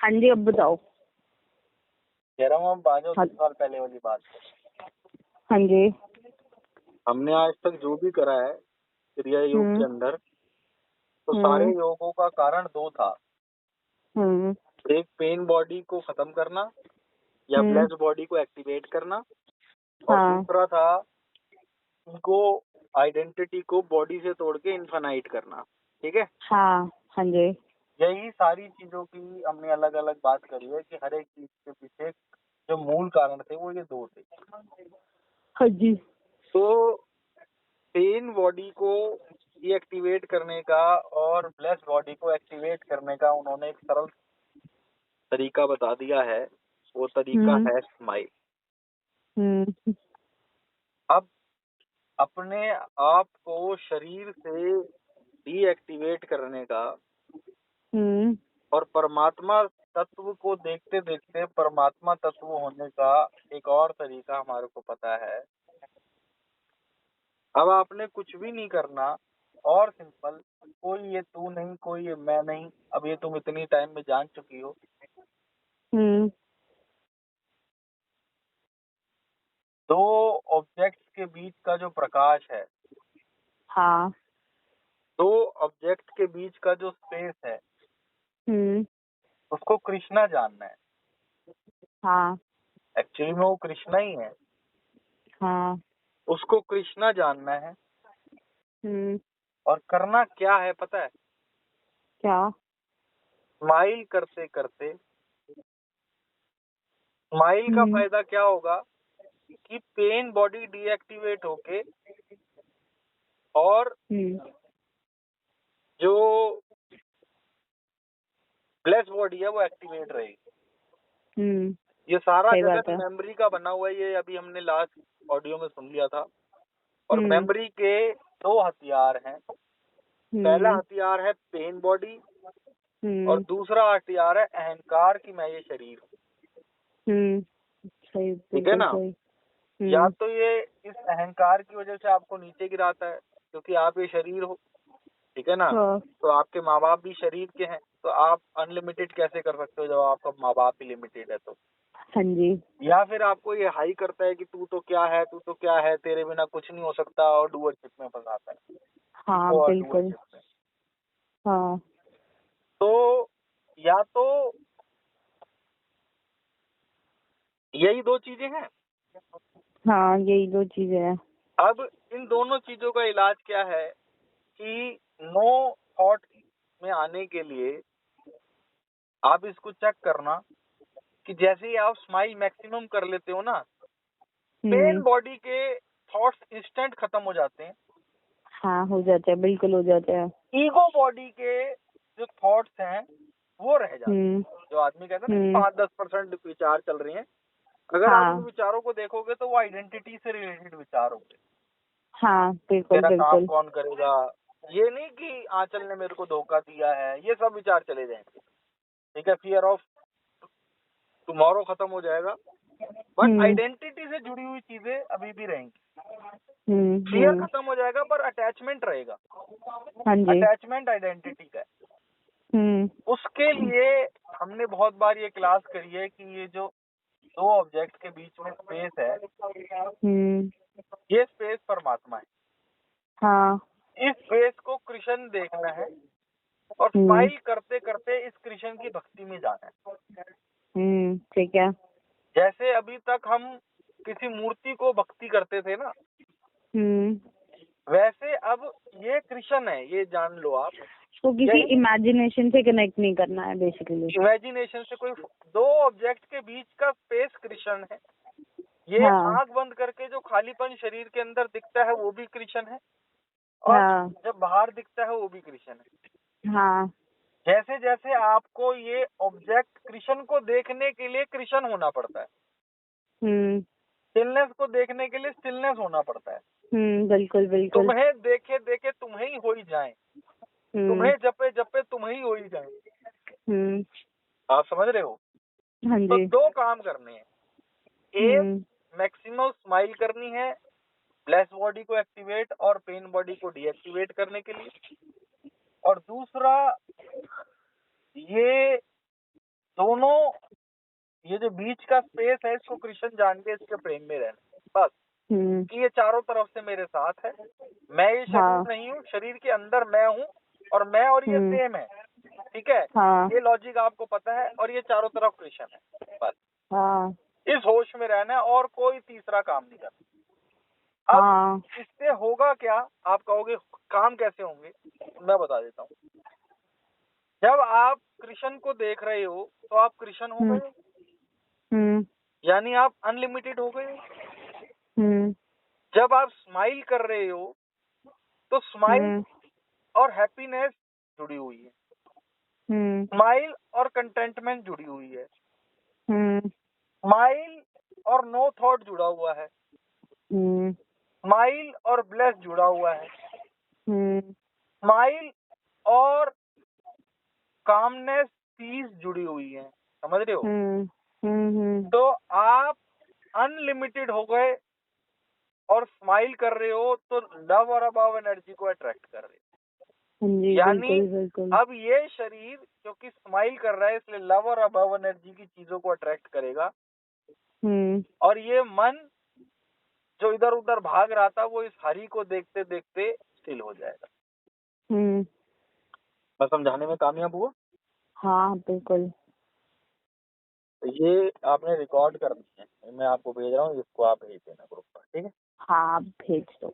हाँ जी, अब बताओ। कह रहा हूँ हम आ जाओ 10 साल पहले वाली बात पे। हाँ जी। हमने आज तक जो भी करा है क्रिया योग के अंदर, तो सारे योगों का कारण दो था। एक पेन बॉडी को खत्म करना या ब्लेस्ड बॉडी को एक्टिवेट करना, और दूसरा था इनको आइडेंटिटी को बॉडी से तोड़ के इन्फानाइट करना। ठीक है। हाँ हाँ जी। यही सारी चीजों की हमने अलग अलग बात करी है कि हर एक चीज के पीछे जो मूल कारण थे वो ये दो थे। हाँ जी। तो पेन बॉडी को डीएक्टिवेट करने का और ब्लेस्ड बॉडी को एक्टिवेट करने का उन्होंने एक सरल तरीका बता दिया है। वो तरीका है स्माइल। अब अपने आप को शरीर से डीएक्टिवेट करने का और परमात्मा तत्व को देखते देखते परमात्मा तत्व होने का एक और तरीका हमारे को पता है। अब आपने कुछ भी नहीं करना, और सिंपल, कोई ये तू नहीं, कोई ये मैं नहीं, अब ये तुम इतनी टाइम में जान चुकी हो। दो ऑब्जेक्ट्स के बीच का जो प्रकाश है, हाँ, दो ऑब्जेक्ट के बीच का जो स्पेस है, उसको कृष्णा जानना है। हाँ, एक्चुअली में वो कृष्णा ही है। हाँ, उसको कृष्णा जानना है। और करना क्या है पता है? क्या? स्माइल करते करते, स्माइल का फायदा क्या होगा कि पेन बॉडी डीएक्टिवेट होके और जो ब्लेस बॉडी है वो एक्टिवेट रहेगी। ये सारा जगत मेमोरी का बना हुआ है। ये अभी हमने लास्ट ऑडियो में सुन लिया था। और मेमोरी के दो हथियार हैं। पहला हथियार है पेन बॉडी और दूसरा हथियार है अहंकार की मैं ये शरीर हूँ। ठीक है ना? या तो ये इस अहंकार की वजह से आपको नीचे गिराता है क्योंकि आप ये शरीर हो। ठीक है ना? तो आपके माँ बाप भी शरीर के हैं, तो आप अनलिमिटेड कैसे कर सकते हो जब आपका माँ बाप ही लिमिटेड है? तो हाँ जी। या फिर आपको ये हाई करता है कि तू तो क्या है, तू तो क्या है, तेरे बिना कुछ नहीं हो सकता, और डूअरशिप में फंसाता है। हाँ बिल्कुल। हाँ। तो या तो यही दो चीजें हैं। हाँ, यही दो चीजें हैं। अब इन दोनों चीजों का इलाज क्या है कि नो थॉट में आने के लिए आप इसको चेक करना कि जैसे ही आप स्माइल मैक्सिमम कर लेते हो ना, पेन बॉडी के थॉट्स इंस्टेंट खत्म हो जाते हैं। हाँ, हो जाते हैं, बिल्कुल हो जाते हैं। ईगो बॉडी के जो थॉट्स हैं वो रह जाते हैं। जो आदमी कहता है ना 5-10% विचार चल रहे हैं, अगर आप उन विचारों को देखोगे तो वो आइडेंटिटी से रिलेटेड विचार होंगे। हाँ बिल्कुल मेरा काम बिल्कुल। कौन करेगा, ये नहीं कि आंचल ने मेरे को धोखा दिया है, ये सब विचार चले जाएंगे। ठीक है, फियर ऑफ टुमारो खत्म हो जाएगा, बट आइडेंटिटी से जुड़ी हुई चीजें अभी भी रहेंगी। फियर खत्म हो जाएगा पर अटैचमेंट रहेगा। हाँ जी। अटैचमेंट आइडेंटिटी का है। उसके लिए हमने बहुत बार ये क्लास करी है कि ये जो दो ऑब्जेक्ट के बीच में स्पेस है, ये स्पेस परमात्मा है। हाँ। इस स्पेस को कृष्ण देखना है और स्माइल करते करते इस कृष्ण की भक्ति में जाना है। ठीक है। जैसे अभी तक हम किसी मूर्ति को भक्ति करते थे ना, वैसे अब ये कृष्ण है, ये जान लो आप। तो किसी इमेजिनेशन से कनेक्ट नहीं करना है बेसिकली। इमेजिनेशन से कोई, दो ऑब्जेक्ट के बीच का स्पेस कृष्ण है। ये आंख बंद करके जो खालीपन शरीर के अंदर दिखता है वो भी कृष्ण है, और जब बाहर दिखता है वो भी कृष्ण है। हाँ। जैसे जैसे आपको ये ऑब्जेक्ट कृष्ण को देखने के लिए कृष्ण होना पड़ता है, स्टिलनेस को देखने के लिए स्टिलनेस होना पड़ता है। बिल्कुल बिल्कुल। तुम्हें देखे देखे तुम्हें ही हो ही जाए, तुम्हें जपे जपे तुम्हें ही हो ही जाए। आप समझ रहे हो? हाँ तो जी। दो काम करने हैं। एक, मैक्सिमम स्माइल करनी है ब्लेस बॉडी को एक्टिवेट और पेन बॉडी को डीएक्टिवेट करने के लिए। और दूसरा, ये दोनों ये जो बीच का स्पेस है इसको कृष्ण जान के इसके प्रेम में रहना, बस कि ये चारों तरफ से मेरे साथ है, मैं ये शरीर नहीं हूँ, शरीर के अंदर मैं हूँ और मैं और ये सेम है, ठीक है। ये लॉजिक आपको पता है और ये चारों तरफ कृष्ण है, बस इस होश में रहना है और कोई तीसरा काम नहीं करना। अब इससे होगा क्या, आप कहोगे काम कैसे होंगे, मैं बता देता हूँ। जब आप कृष्ण को देख रहे हो तो आप कृष्ण हो गए, यानी आप अनलिमिटेड हो गए। जब आप स्माइल कर रहे हो तो स्माइल और हैप्पीनेस जुड़ी हुई है, स्माइल और कंटेंटमेंट जुड़ी हुई है, स्माइल और नो थॉट जुड़ा हुआ है, स्माइल और ब्लेस जुड़ा हुआ है, स्माइल और कामनेस पीस जुड़ी हुई है, समझ रहे हो। तो आप अनलिमिटेड हो गए और स्माइल कर रहे हो तो लव और अबव एनर्जी को अट्रैक्ट कर रहे हो। यानी अब ये शरीर जो कि स्माइल कर रहा है इसलिए लव और अबव एनर्जी की चीजों को अट्रैक्ट करेगा, और ये मन जो इधर उधर भाग रहा था वो इस हरि को देखते देखते स्टिल हो जाएगा। मैं समझाने में कामयाब हुआ? हाँ बिल्कुल। तो ये आपने रिकॉर्ड करनी है, मैं आपको भेज रहा हूँ, इसको आप भेज देना ग्रुप पर, ठीक है? हाँ भेज दो।